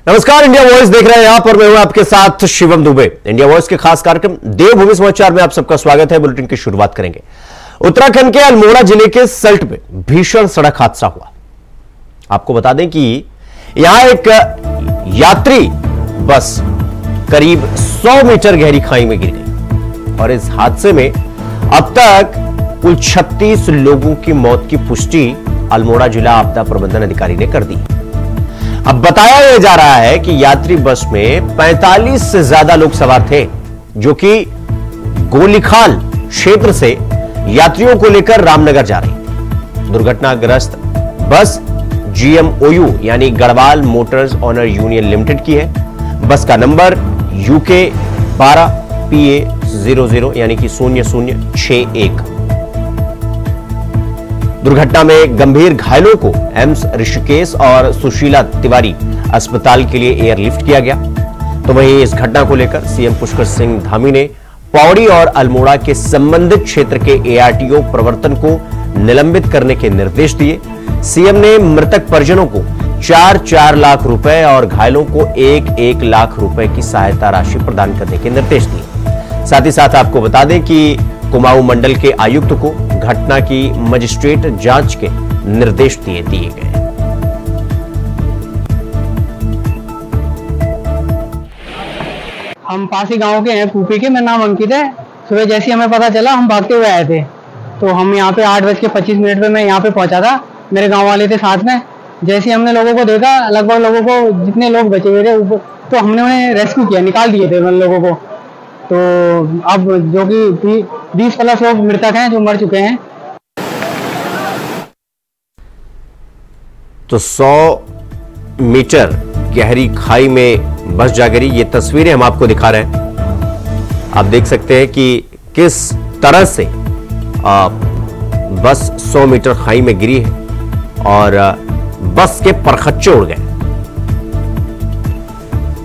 नमस्कार, India voice देख रहे हैं आप और मैं हूं आपके साथ शिवम दुबे। इंडिया वॉइस के खास कार्यक्रम देवभूमि समाचार में आप सबका स्वागत है। बुलेटिन की शुरुआत करेंगे उत्तराखंड के अल्मोड़ा जिले के सल्ट में भीषण सड़क हादसा हुआ। आपको बता दें कि यहां एक यात्री बस करीब 100 मीटर गहरी खाई में गिर गई और इस हादसे में अब तक कुल 36 लोगों की मौत की पुष्टि अल्मोड़ा जिला आपदा प्रबंधन अधिकारी ने कर दी। अब बताया जा रहा है कि यात्री बस में 45 से ज्यादा लोग सवार थे, जो कि गोलीखाल क्षेत्र से यात्रियों को लेकर रामनगर जा रही। दुर्घटनाग्रस्त बस GMOU यानी Garhwal motors owner union limited की है। बस का नंबर UK 12 PA 00 यानी कि 0061। दुर्घटना में गंभीर घायलों को एम्स ऋषिकेश और सुशीला तिवारी अस्पताल के लिए एयरलिफ्ट किया गया। तो वहीं इस घटना को लेकर सीएम पुष्कर सिंह धामी ने पौड़ी और अल्मोड़ा के संबंधित क्षेत्र के ARTO प्रवर्तन को निलंबित करने के निर्देश दिए। सीएम ने मृतक परिजनों को 4-4 लाख रुपए और घायलों को 1-1 लाख रुपए की सहायता राशि प्रदान करने के निर्देश दिए। साथ ही साथ आपको बता दें कि कुमाऊं मंडल के आयुक्त को घटना की मजिस्ट्रेट जांच के निर्देश दिए गए। हम पास ही गांव के हैं, कूपी के। मेरा नाम अंकित है। सुबह जैसे ही हमें पता चला हम भागते हुए आए थे, तो हम यहाँ पे 8:25 पे मैं यहाँ पे पहुंचा था। मेरे गांव वाले थे साथ में। जैसे ही हमने लोगों को देखा, लगभग लोगों को जितने लोग बचे हुए थे तो हमने उन्हें रेस्क्यू किया, निकाल दिए थे उन लोगों को। तो अब जो कि 20+ लोग मृतक हैं जो मर चुके हैं। तो 100 मीटर गहरी खाई में बस जा गिरी। ये तस्वीरें हम आपको दिखा रहे हैं। आप देख सकते हैं कि किस तरह से बस 100 मीटर खाई में गिरी है और बस के परखच्चे उड़ गए।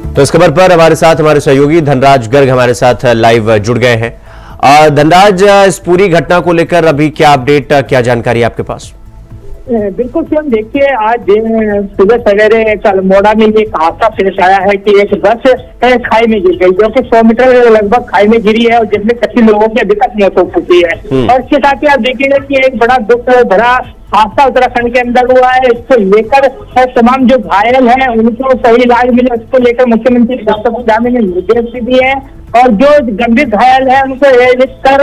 तो इस खबर पर हमारे साथ हमारे सहयोगी धनराज गर्ग हमारे साथ लाइव जुड़ गए हैं। धनराज, इस पूरी घटना को लेकर अभी क्या अपडेट, क्या जानकारी है आपके पास? बिल्कुल स्वयं देखिए, आज सुबह सवेरे अल्मोड़ा में ये हादसा पेश आया है कि एक बस खाई में गिर गई, जो कि 100 मीटर लगभग खाई में गिरी है और जिसमें 25 लोगों की अभी तक मौत हो चुकी है। और इसके साथ ही आप देखिएगा कि एक बड़ा दुख भरा हादसा उत्तराखंड के अंदर हुआ है। इसको लेकर तमाम जो घायल हैं उनको सही इलाज मिले, उसको लेकर मुख्यमंत्री डॉक्टर धामी ने निर्देश भी दिए हैं। और जो गंभीर घायल है उनको एयरलिफ्ट कर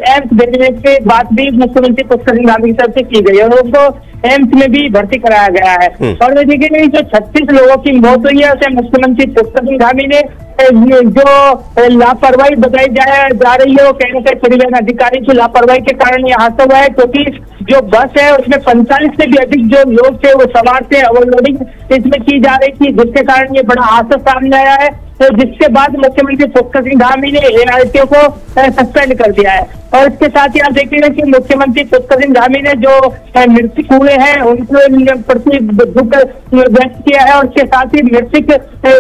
एम्स भेजने की बात भी मुख्यमंत्री पुष्कर सिंह धामी की तरफ से की गई है और उनको एम्स में भी भर्ती कराया गया है। और देखिए जो 36 लोगों की मौत हुई है उसे मुख्यमंत्री पुष्कर सिंह धामी ने जो लापरवाही बताई जा रही है, वो कहने का परिवहन अधिकारी की लापरवाही के कारण ये हादसा हुआ है, क्योंकि जो बस है उसमें 45 से भी अधिक जो लोग थे वो सवार थे। ओवरलोडिंग इसमें की जा रही थी, जिसके कारण ये बड़ा हादसा सामने आया है। तो जिसके बाद मुख्यमंत्री पुष्कर सिंह धामी ने ARTO को सस्पेंड कर दिया है। और इसके साथ ही आप देखिएगा कि मुख्यमंत्री पुष्कर सिंह धामी ने जो मृतक हुए हैं उनके प्रति दुख व्यक्त किया है और इसके साथ ही मृतक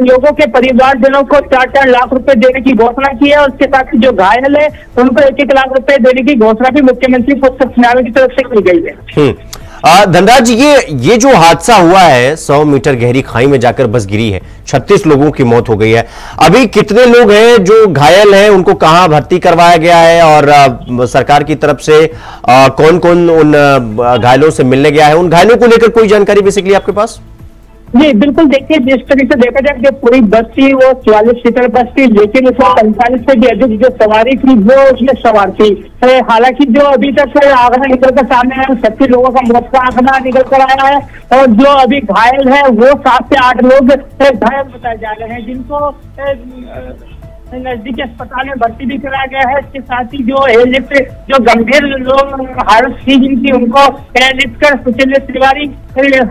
लोगों के परिवारजनों को 4-4 लाख रुपए देने की घोषणा की है। और इसके साथ ही जो घायल है उनको 1-1 लाख रुपए देने की घोषणा भी मुख्यमंत्री पुष्कर सिंह धामी की तरफ से की गई है। धनराज जी, ये जो हादसा हुआ है, 100 मीटर गहरी खाई में जाकर बस गिरी है, 36 लोगों की मौत हो गई है। अभी कितने लोग हैं जो घायल हैं, उनको कहां भर्ती करवाया गया है और सरकार की तरफ से कौन कौन उन घायलों से मिलने गया है? उन घायलों को लेकर कोई जानकारी बेसिकली आपके पास? जी बिल्कुल, देखिए जिस तरीके से देखा जाए कि पूरी बस थी वो 44 सीटर बस थी, लेकिन उसमें 45 से भी अधिक जो सवारी थी वो उसमें सवार थी। हालांकि जो अभी तक आंकड़ा निकल कर सामने आया, 36 लोगों का मौत का आंकड़ा निकल कर आया है और जो अभी घायल है वो 7 से 8 लोग घायल बताए जा रहे हैं, जिनको नजदीकी अस्पताल में भर्ती भी कराया गया है। इसके साथ ही जो एयरलिफ्ट जो गंभीर लोग हालत थी जिनकी, उनको एयरलिफ्ट कर सुशीला तिवारी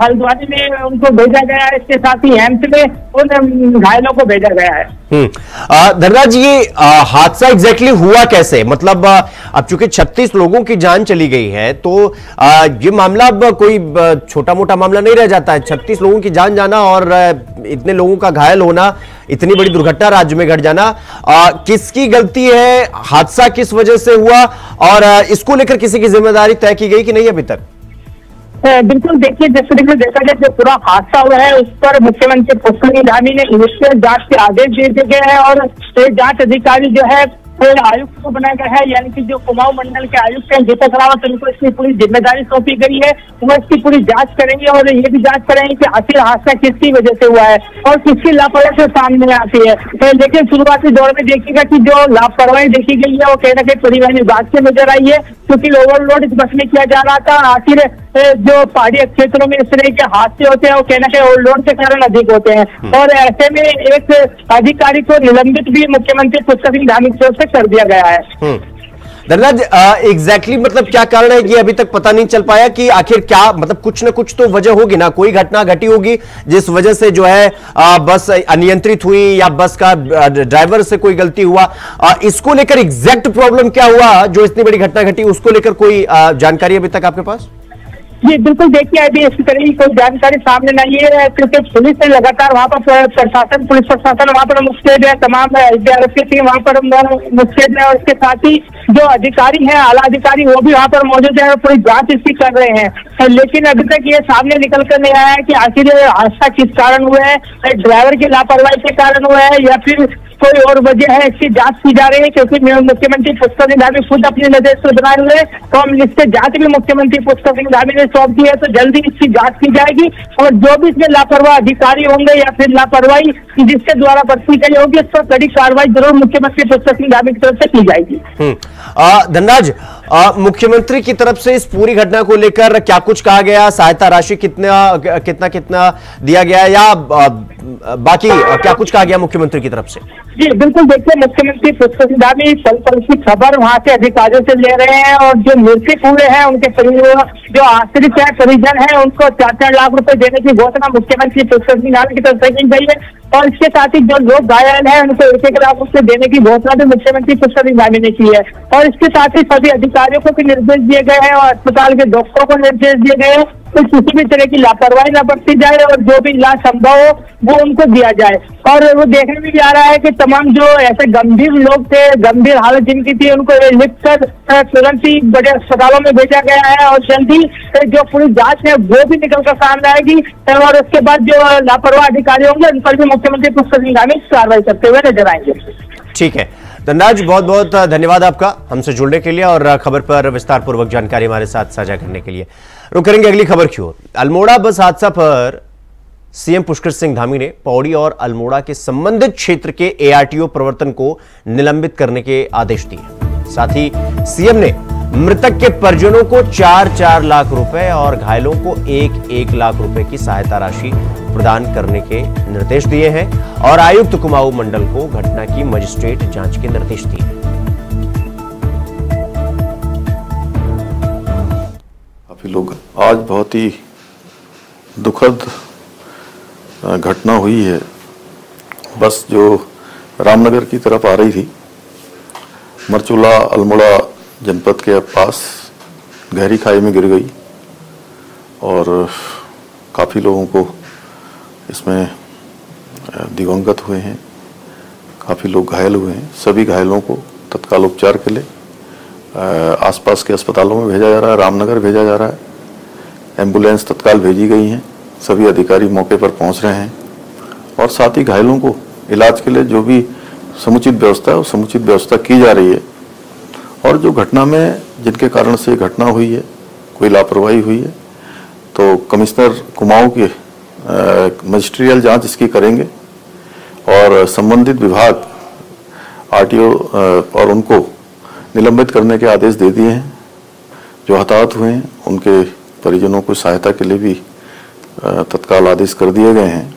हल्द्वानी में उनको भेजा गया है। इसके साथ ही एम्स में उन घायलों को भेजा गया है। धनराज, ये हादसा एग्जैक्टली हुआ कैसे? मतलब अब चूंकि 36 लोगों की जान चली गई है तो ये मामला अब कोई छोटा मोटा मामला नहीं रह जाता है। 36 लोगों की जान जाना और इतने लोगों का घायल होना, इतनी बड़ी दुर्घटना राज्य में घट जाना, किसकी गलती है? हादसा किस वजह से हुआ और इसको लेकर किसी की जिम्मेदारी तय की गई कि नहीं अभी तक? बिल्कुल, देखिए जिस तरीके से देखा जाए जो पूरा हादसा हुआ है उस पर मुख्यमंत्री पुष्कर धामी ने इनिशियल जांच के आदेश दे दिए हैं और जांच अधिकारी जो है आयुक्त को बनाया गया है, यानी कि जो कुमाऊं मंडल के आयुक्त हैं दीपक रावत, उनको इसकी पूरी जिम्मेदारी सौंपी गई है। वो इसकी पूरी जांच करेंगे और ये भी जांच करेंगे कि आखिर हादसा किसकी वजह से हुआ है और किसकी लापरवाही से सामने आती है। लेकिन शुरुआती दौर में देखिएगा कि जो लापरवाही देखी गई है वो कहीं ना कहीं परिवहन विभाग से नजर आई है, क्योंकि ओवरलोड इस बस में किया जा रहा था। आखिर जो पहाड़ी क्षेत्रों में इस तरह के हादसे होते हैं वो कहीं ना कहीं ओवरलोड के कारण अधिक होते हैं और ऐसे में एक अधिकारी को निलंबित भी मुख्यमंत्री पुष्कर सिंह धामी की ओर से कर दिया गया है। धनराज, एग्जैक्टली मतलब क्या कारण है कि अभी तक पता नहीं चल पाया कि आखिर क्या, मतलब कुछ ना कुछ तो वजह होगी ना, कोई घटना घटी होगी जिस वजह से जो है बस अनियंत्रित हुई या बस का ड्राइवर से कोई गलती हुआ। इसको लेकर एग्जैक्ट प्रॉब्लम क्या हुआ जो इतनी बड़ी घटना घटी, उसको लेकर कोई जानकारी अभी तक आपके पास? जी बिल्कुल, देखिए अभी इस तरह की कोई जानकारी सामने नहीं है, क्योंकि पुलिस ने लगातार वहाँ पर प्रशासन, पुलिस प्रशासन वहाँ पर मुस्तैद है, तमाम एसडीआरएफ की टीम वहाँ पर मुस्तैद है और इसके साथ ही जो अधिकारी हैं, आला अधिकारी, वो भी वहाँ पर मौजूद है और पूरी जांच इसकी कर रहे हैं। लेकिन अभी तक ये सामने निकल कर नहीं आया है कि आखिर हादसा किस कारण हुआ है, ड्राइवर की लापरवाही के कारण हुआ है या फिर कोई और वजह है। इसकी जांच की जा रही है, क्योंकि मुख्यमंत्री पुष्कर सिंह धामी खुद अपने नजर से बनाए हुए हैं तो हम इससे जांच भी मुख्यमंत्री पुष्कर सिंह धामी ने सौंप दी है, तो जल्दी इसकी जांच की जाएगी और जो भी इसमें लापरवाह अधिकारी होंगे या फिर लापरवाही जिसके द्वारा बरती गई होगी, इस पर कड़ी कार्रवाई जरूर मुख्यमंत्री पुष्कर सिंह धामी की तरफ से की जाएगी। धनराज, मुख्यमंत्री की तरफ से इस पूरी घटना को लेकर क्या कुछ कहा गया, सहायता राशि कितना दिया गया या बाकी क्या कुछ कहा गया मुख्यमंत्री की तरफ से? जी बिल्कुल, देखिए मुख्यमंत्री पुष्कर सिंह धामी पल की खबर वहाँ से अधिकारियों से ले रहे हैं और जो मृतक हुए हैं उनके परिवार, जो आश्रित है, परिजन है, उनको 4-4 लाख रुपए देने की घोषणा मुख्यमंत्री पुष्कर सिंह धामी की तरफ से की गई है और इसके साथ ही जो लोग घायल हैं उनको 1-1 लाख रुपए देने की घोषणा भी मुख्यमंत्री पुष्कर सिंह धामी ने की है और इसके साथ ही सभी अधिकारियों को भी निर्देश दिए गए हैं और अस्पताल के डॉक्टरों को निर्देश दिए गए हैं तो किसी भी तरह की लापरवाही न बरती जाए और जो भी इलाज संभव हो वो उनको दिया जाए। और वो देखने में भी आ रहा है कि तमाम जो ऐसे गंभीर लोग थे, गंभीर हालत जिनकी थी, उनको लिफ्ट कर तुरंत ही बड़े अस्पतालों में भेजा गया है और जल्दी जो पूरी जांच है वो भी निकल कर सामने आएगी और उसके बाद जो लापरवाह अधिकारी होंगे उन पर भी मुख्यमंत्री पुष्कर सिंह धामी कार्रवाई करते हुए नजर आएंगे। ठीक है धनराज, बहुत बहुत धन्यवाद आपका हमसे जुड़ने के लिए और खबर पर विस्तार पूर्वक जानकारी हमारे साथ साझा करने के लिए। रुक करेंगे अगली खबर की ओर। अल्मोड़ा बस हादसा पर सीएम पुष्कर सिंह धामी ने पौड़ी और अल्मोड़ा के संबंधित क्षेत्र के एआरटीओ प्रवर्तन को निलंबित करने के आदेश दिए। साथ ही सीएम ने मृतक के परिजनों को 4-4 लाख रुपए और घायलों को 1-1 लाख रुपए की सहायता राशि प्रदान करने के निर्देश दिए हैं और आयुक्त कुमाऊं मंडल को घटना की मजिस्ट्रेट जांच के निर्देश दिए हैं। काफी लोग, आज बहुत ही दुखद घटना हुई है। बस जो रामनगर की तरफ आ रही थी, मरचूला अल्मोड़ा जनपद के पास गहरी खाई में गिर गई और काफ़ी लोगों को इसमें दिवंगत हुए हैं, काफ़ी लोग घायल हुए हैं। सभी घायलों को तत्काल उपचार के लिए आसपास के अस्पतालों में भेजा जा रहा है, रामनगर भेजा जा रहा है। एम्बुलेंस तत्काल भेजी गई हैं, सभी अधिकारी मौके पर पहुंच रहे हैं और साथ ही घायलों को इलाज के लिए जो भी समुचित व्यवस्था है वो समुचित व्यवस्था की जा रही है। और जो घटना में जिनके कारण से घटना हुई है, कोई लापरवाही हुई है, तो कमिश्नर कुमाऊं के मजिस्ट्रियल जांच इसकी करेंगे और संबंधित विभाग आरटीओ और उनको निलंबित करने के आदेश दे दिए हैं। जो हताहत हुए हैं उनके परिजनों को सहायता के लिए भी तत्काल आदेश कर दिए गए हैं।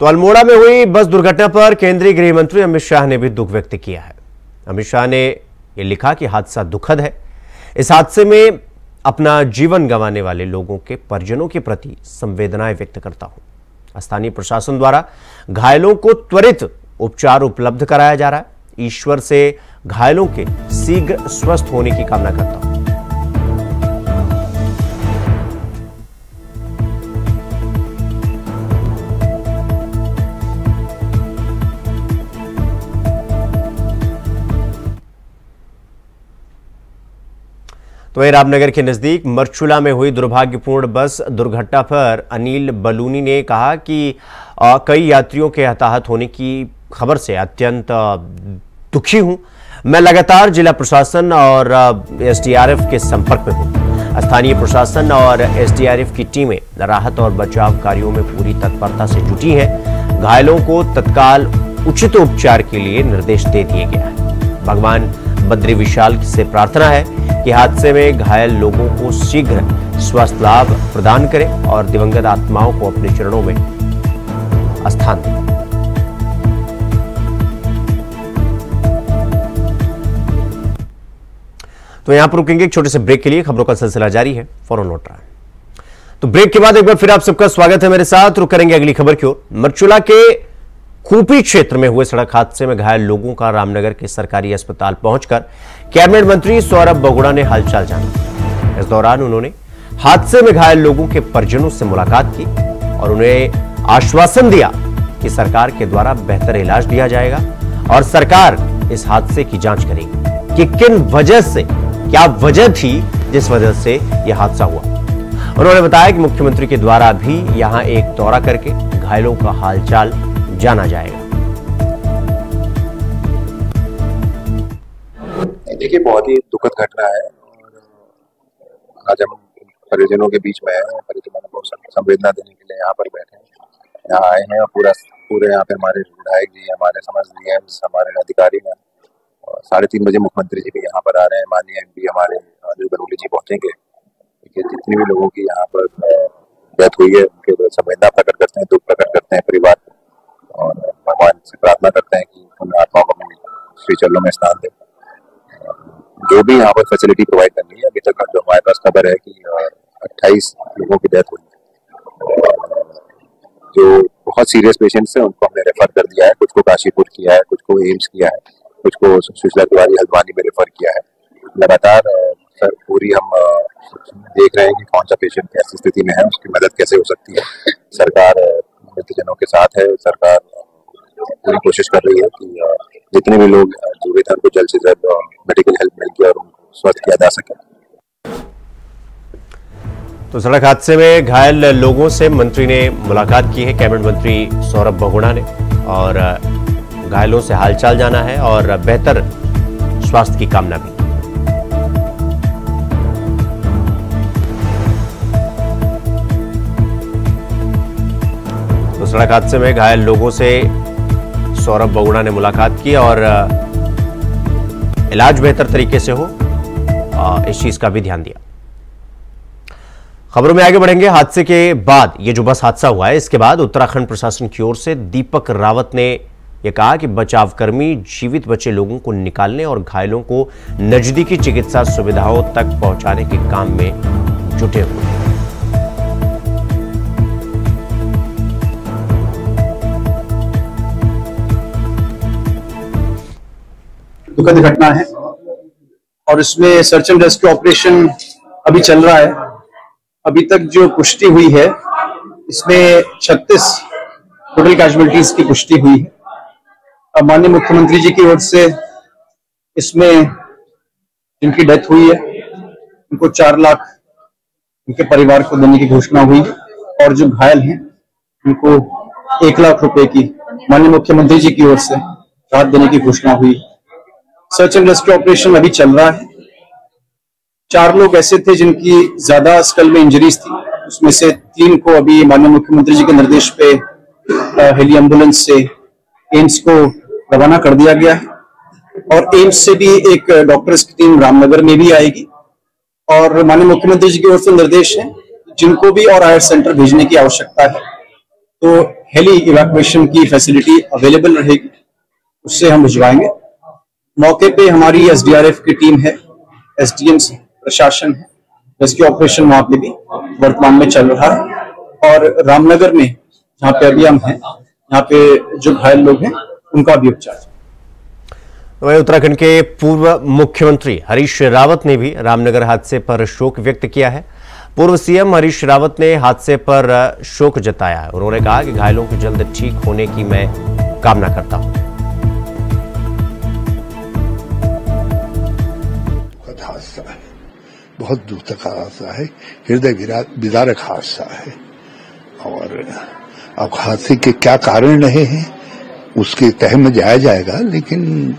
तो अल्मोड़ा में हुई बस दुर्घटना पर केंद्रीय गृह मंत्री अमित शाह ने भी दुख व्यक्त किया है। अमित शाह ने यह लिखा कि हादसा दुखद है। इस हादसे में अपना जीवन गंवाने वाले लोगों के परिजनों के प्रति संवेदनाएं व्यक्त करता हूं। स्थानीय प्रशासन द्वारा घायलों को त्वरित उपचार उपलब्ध कराया जा रहा है। ईश्वर से घायलों के शीघ्र स्वस्थ होने की कामना करता हूं। तो तो वहीं रामनगर के नजदीक मरचुला में हुई दुर्भाग्यपूर्ण बस दुर्घटना पर अनिल बलूनी ने कहा कि कई यात्रियों के हताहत होने की खबर से अत्यंत दुखी हूं। मैं लगातार जिला प्रशासन और एसडीआरएफ के संपर्क में हूं। स्थानीय प्रशासन और एसडीआरएफ की टीमें राहत और बचाव कार्यों में पूरी तत्परता से जुटी हैं। घायलों को तत्काल उचित उपचार के लिए निर्देश दे दिए गया है। भगवान बद्री विशाल से प्रार्थना है कि हादसे में घायल लोगों को शीघ्र स्वास्थ्य लाभ प्रदान करें और दिवंगत आत्माओं को अपने चरणों में स्थान दें। तो यहां पर रुकेंगे एक छोटे से ब्रेक के लिए। खबरों का सिलसिला जारी है, फॉलो नोट रहा। तो ब्रेक के बाद एक बार फिर आप सबका स्वागत है मेरे साथ। रुक करेंगे अगली खबर की ओर। मरचुला के खूपी क्षेत्र में हुए सड़क हादसे में घायल लोगों का रामनगर के सरकारी अस्पताल पहुंचकर कैबिनेट मंत्री सौरभ बगुड़ा ने हालचाल जाना। इस दौरान उन्होंने हादसे में घायल लोगों के परिजनों से मुलाकात की और उन्हें आश्वासन दिया कि सरकार के द्वारा बेहतर इलाज दिया जाएगा और सरकार इस हादसे की जांच करेगी कि किन वजह से, क्या वजह थी जिस वजह से यह हादसा हुआ। उन्होंने बताया कि मुख्यमंत्री के द्वारा भी यहां एक दौरा करके घायलों का हालचाल जाना जाएगा। देखिए, बहुत ही दुखद घटना है और आज हम परिजनों के बीच में हैं। परिजनों को संवेदना देने के लिए यहाँ पर बैठे हैं, यहाँ आए हैं और पूरे यहाँ पे हमारे विधायक जी, हमारे समझदार हैं, हमारे अधिकारी हैं। 3:30 बजे मुख्यमंत्री जी भी यहाँ पर आ रहे हैं। माननीय एमपी हमारे अनिल बलूनी जी पहुंचेंगे। जितने भी लोगों की यहाँ पर डेथ हुई है उनके संवेदना प्रकट करते हैं, दुख प्रकट करते हैं परिवार को और भगवान से प्रार्थना करते हैं कि उन आत्माओं को अपने श्री चरणों में स्थान दे। जो भी यहाँ पर फैसिलिटी प्रोवाइड करनी है, अभी तक जो हमारे पास खबर है कि 28 लोगों की डेथ हुई है। जो बहुत सीरियस पेशेंट्स हैं उनको हमने रेफर कर दिया है। कुछ को काशीपुर किया है, कुछ को एम्स किया है, कुछ को सुशीला तिवारी हल्द्वानी में रेफर किया है। लगातार सर पूरी हम देख रहे हैं कि कौन सा पेशेंट कैसी स्थिति में है, उसकी मदद कैसे हो सकती है। सरकार मृतजनों के साथ है। सरकार पूरी कोशिश कर रही है कि जितने भी लोग जीवित हैं उनको जल्द से जल्द मेडिकल हेल्प मिल के और उनको स्वस्थ किया जा सके। तो सड़क हादसे में घायल लोगों से मंत्री ने मुलाकात की है, कैबिनेट मंत्री सौरभ बगुड़ा ने, और घायलों से हालचाल जाना है और बेहतर स्वास्थ्य की कामना भी। तो सड़क हादसे में घायल लोगों से सौरभ बगुड़ा ने मुलाकात की और इलाज बेहतर तरीके से हो, इस चीज का भी ध्यान दिया। खबरों में आगे बढ़ेंगे। हादसे के बाद ये जो बस हादसा हुआ है, इसके बाद उत्तराखंड प्रशासन की ओर से दीपक रावत ने यह कहा कि बचावकर्मी जीवित बचे लोगों को निकालने और घायलों को नजदीकी चिकित्सा सुविधाओं तक पहुंचाने के काम में जुटे हुए हैं। दुखद घटना है और इसमें सर्च एंड रेस्क्यू ऑपरेशन अभी चल रहा है। अभी तक जो पुष्टि हुई है इसमें 36 टोटल कैजुअलिटीज की पुष्टि हुई है। अब माननीय मुख्यमंत्री जी की ओर से इसमें जिनकी डेथ हुई है उनको 4 लाख उनके परिवार को देने की घोषणा हुई है और जो घायल हैं उनको 1 लाख रुपए की माननीय मुख्यमंत्री जी की ओर से राहत देने की घोषणा हुई है। सर्च एंड रेस्क्यू ऑपरेशन अभी चल रहा है। 4 लोग ऐसे थे जिनकी ज्यादा स्कल में इंजरीज थी, उसमें से 3 को अभी माननीय मुख्यमंत्री जी के निर्देश पे हेली एम्बुलेंस से एम्स को रवाना कर दिया गया है और एम्स से भी एक डॉक्टर्स की टीम रामनगर में भी आएगी और माननीय मुख्यमंत्री जी की ओर से निर्देश है जिनको भी और आयर सेंटर भेजने की आवश्यकता है तो हेली इवैक्यूएशन की फैसिलिटी अवेलेबल रहेगी, उससे हम भिजवाएंगे। मौके पे हमारी एसडीआरएफ की टीम है, एसडीएम प्रशासन है, रेस्क्यू ऑपरेशन वहां पे भी वर्तमान में चल रहा है और रामनगर में जहाँ पे अभी हम हैं, यहाँ पे जो घायल लोग हैं उनका भी उपचार। वहीं उत्तराखंड के पूर्व मुख्यमंत्री हरीश रावत ने भी रामनगर हादसे पर शोक व्यक्त किया है। पूर्व सीएम हरीश रावत ने हादसे पर शोक जताया है। उन्होंने कहा कि घायलों के जल्द ठीक होने की मैं कामना करता हूं। बहुत दुखद हादसा है, हृदय विदारक हादसा है। और अब हादसे के क्या कारण रहे हैं उसके तह में जाया जाएगा, लेकिन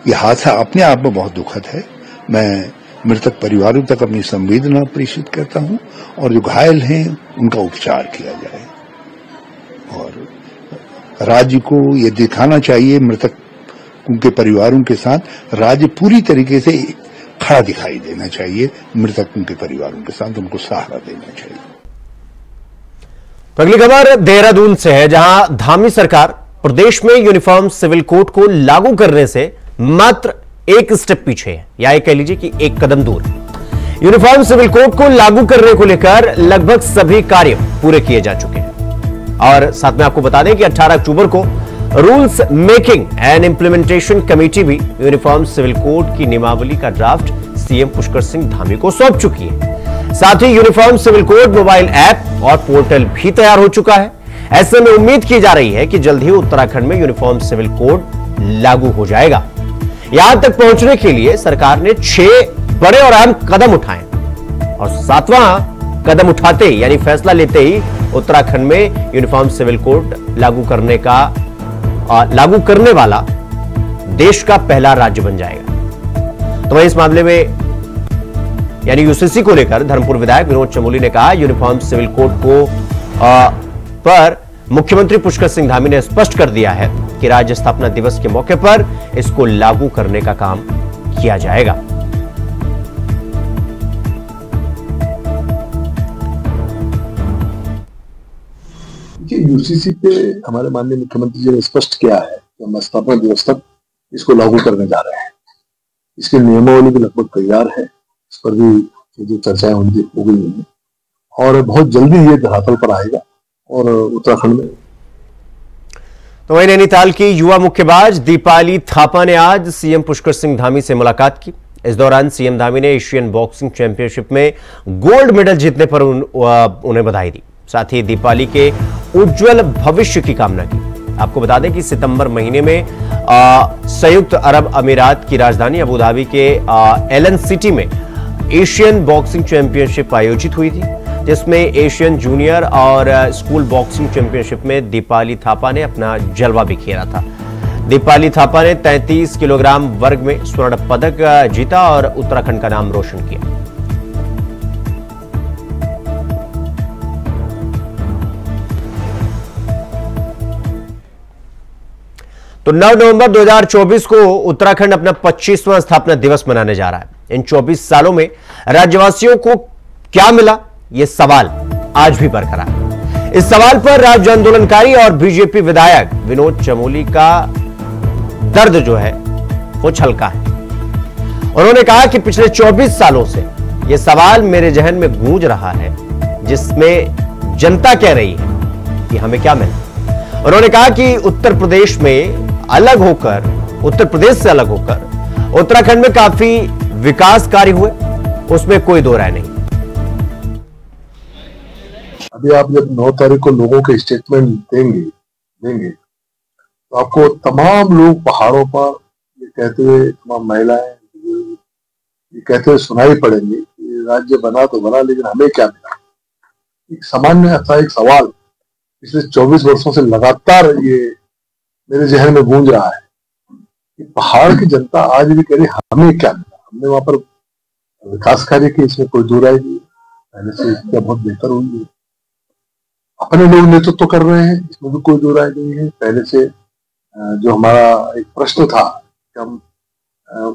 यह हादसा अपने आप में बहुत दुखद है। मैं मृतक परिवारों तक अपनी संवेदना प्रेषित करता हूं और जो घायल हैं उनका उपचार किया जाए। और राज्य को यह दिखाना चाहिए, मृतक उनके परिवारों के साथ राज्य पूरी तरीके से खड़ा दिखाई देना चाहिए, मृतकों के परिवारों के साथ उनको सहारा देना चाहिए। अगली खबर देहरादून से है, जहां धामी सरकार प्रदेश में यूनिफॉर्म सिविल कोड को लागू करने से मात्र एक स्टेप पीछे है, या कह लीजिए कि एक कदम दूर। यूनिफॉर्म सिविल कोड को लागू करने को लेकर लगभग सभी कार्य पूरे किए जा चुके हैं। और साथ में आपको बता दें कि 18 अक्टूबर को rules making and implementation committee भी यूनिफॉर्म सिविल कोड की नियमावली का ड्राफ्ट सीएम पुष्कर सिंह धामी को सौंप चुकी है। साथ ही uniform civil code mobile app और पोर्टल भी तैयार हो चुका है। ऐसे में उम्मीद की जा रही है कि जल्द ही उत्तराखंड में यूनिफॉर्म सिविल कोड लागू हो जाएगा। यहां तक पहुंचने के लिए सरकार ने 6 बड़े और अहम कदम उठाए और 7वां कदम उठाते ही यानी फैसला लेते ही उत्तराखंड में यूनिफॉर्म सिविल कोड लागू करने वाला देश का पहला राज्य बन जाएगा। तो वहीं इस मामले में यानी यूसीसी को लेकर धर्मपुर विधायक विनोद चमोली ने कहा, यूनिफॉर्म सिविल कोड को पर मुख्यमंत्री पुष्कर सिंह धामी ने स्पष्ट कर दिया है कि राज्य स्थापना दिवस के मौके पर इसको लागू करने का काम किया जाएगा। यूसीसी पे हमारे माननीय मुख्यमंत्री जी ने स्पष्ट किया है कि हम स्थापना दिवस तक इसको लागू करने जा रहे हैं। इसकी नियमावली भी लगभग तैयार है, इस पर भी जो चर्चाएं उनकी हो गई हैं और बहुत जल्दी ये धरातल पर आएगा और उत्तराखंड में। तो वहीं नैनीताल की युवा मुक्केबाज दीपाली थापा ने आज सीएम पुष्कर सिंह धामी से मुलाकात की। इस दौरान सीएम धामी ने एशियन बॉक्सिंग चैंपियनशिप में गोल्ड मेडल जीतने पर उन्हें बधाई दी। साथ ही दीपाली के उज्जवल भविष्य की कामना की। आपको बता दें कि सितंबर महीने में संयुक्त अरब अमीरात की राजधानी अबू धाबी के एलन सिटी में एशियन बॉक्सिंग चैंपियनशिप आयोजित हुई थी, जिसमें एशियन जूनियर और स्कूल बॉक्सिंग चैंपियनशिप में दीपाली थापा ने अपना जलवा बिखेरा था। दीपाली थापा ने 33 किलोग्राम वर्ग में स्वर्ण पदक जीता और उत्तराखंड का नाम रोशन किया। तो 9 नवंबर 2024 को उत्तराखंड अपना 25वां स्थापना दिवस मनाने जा रहा है। इन 24 सालों में राज्यवासियों को क्या मिला, यह सवाल आज भी बरकरार है। इस सवाल पर राज्य आंदोलनकारी और बीजेपी विधायक विनोद चमोली का दर्द जो है वो छलका है। उन्होंने कहा कि पिछले 24 सालों से यह सवाल मेरे जहन में गूंज रहा है, जिसमें जनता कह रही है कि हमें क्या मिला। उन्होंने कहा कि उत्तर प्रदेश से अलग होकर उत्तराखंड में काफी विकास कार्य हुए, उसमें कोई दो राय नहीं। अभी आप जब 9 तारीख को लोगों के स्टेटमेंट देंगे तो आपको तमाम लोग पहाड़ों पर ये कहते हुए, तमाम महिलाएं ये कहते हुए सुनाई पड़ेंगे कि राज्य बना तो बना, लेकिन हमें क्या मिला। एक सामान्य सा एक सवाल पिछले 24 वर्षों से लगातार ये मेरे जहन में गूंज रहा है कि पहाड़ की जनता आज भी कह रही हमें क्या मिला। हमने वहां पर विकास कार्य किए, इसमें कोई दो राय नहीं, पहले से क्या बहुत बेहतर हुई है। अपने लोग नेतृत्व कर रहे हैं, इसमें भी कोई दो राय नहीं है। पहले से जो हमारा एक प्रश्न था कि हम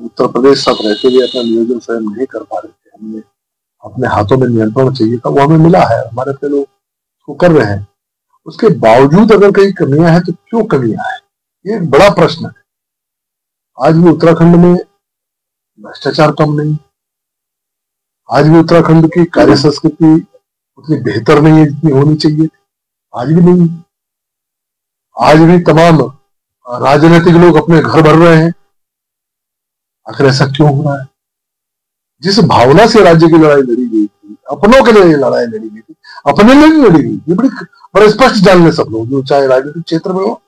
उत्तर प्रदेश साथ रहते हुए अपना नियोजन स्वयं नहीं कर पा रहे थे, हमने अपने हाथों में नियंत्रण चाहिए था, वो हमें मिला है। हमारे अपने लोग उसको कर रहे हैं। उसके बावजूद अगर कहीं कमियां हैं तो क्यों कमियां हैं, ये एक बड़ा प्रश्न है। आज भी उत्तराखंड में भ्रष्टाचार कम नहीं, आज भी उत्तराखंड की कार्य संस्कृति उतनी बेहतर नहीं है जितनी होनी चाहिए, आज भी नहीं। आज भी तमाम राजनीतिक लोग अपने घर भर रहे हैं। आखिर ऐसा क्यों हो रहा है? जिस भावना से राज्य की लड़ाई लड़ी गई थी, अपनों के लिए लड़ाई लड़ी गई थी, अपने लिए नहीं लड़ी गई। ये बड़े स्पष्ट जान ले सब लोग, जो चाहे राजनीतिक क्षेत्र में हो,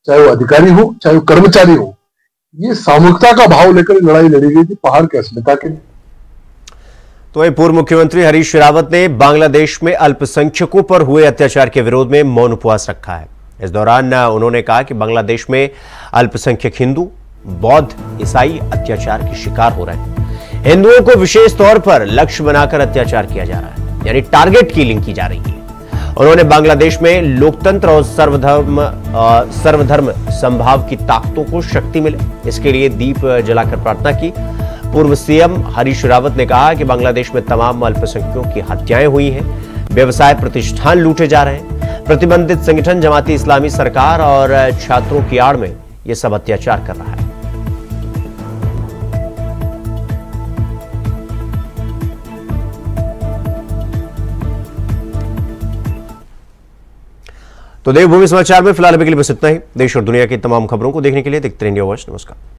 चाहे वो अधिकारी हो, चाहे वो कर्मचारी हो, ये सामूहिकता का भाव लेकर लड़ाई लड़ी गई थी पहाड़ की अस्मिता के लिए। तो वहीं पूर्व मुख्यमंत्री हरीश रावत ने बांग्लादेश में अल्पसंख्यकों पर हुए अत्याचार के विरोध में मौन उपवास रखा है। इस दौरान उन्होंने कहा कि बांग्लादेश में अल्पसंख्यक हिंदू, बौद्ध, ईसाई अत्याचार के शिकार हो रहे हैं। हिंदुओं को विशेष तौर पर लक्ष्य बनाकर अत्याचार किया जा रहा है, यानी टारगेट किलिंग की जा रही है। उन्होंने बांग्लादेश में लोकतंत्र और सर्वधर्म संभाव की ताकतों को शक्ति मिले, इसके लिए दीप जलाकर प्रार्थना की। पूर्व सीएम हरीश रावत ने कहा कि बांग्लादेश में तमाम अल्पसंख्यकों की हत्याएं हुई हैं, व्यवसाय प्रतिष्ठान लूटे जा रहे हैं। प्रतिबंधित संगठन जमाती इस्लामी सरकार और छात्रों की आड़ में यह सब अत्याचार कर रहा है। तो देवभूमि समाचार में फिलहाल अभी के लिए बस इतना ही। देश और दुनिया की तमाम खबरों को देखने के लिए देखते रहिए इंडिया वॉच। नमस्कार।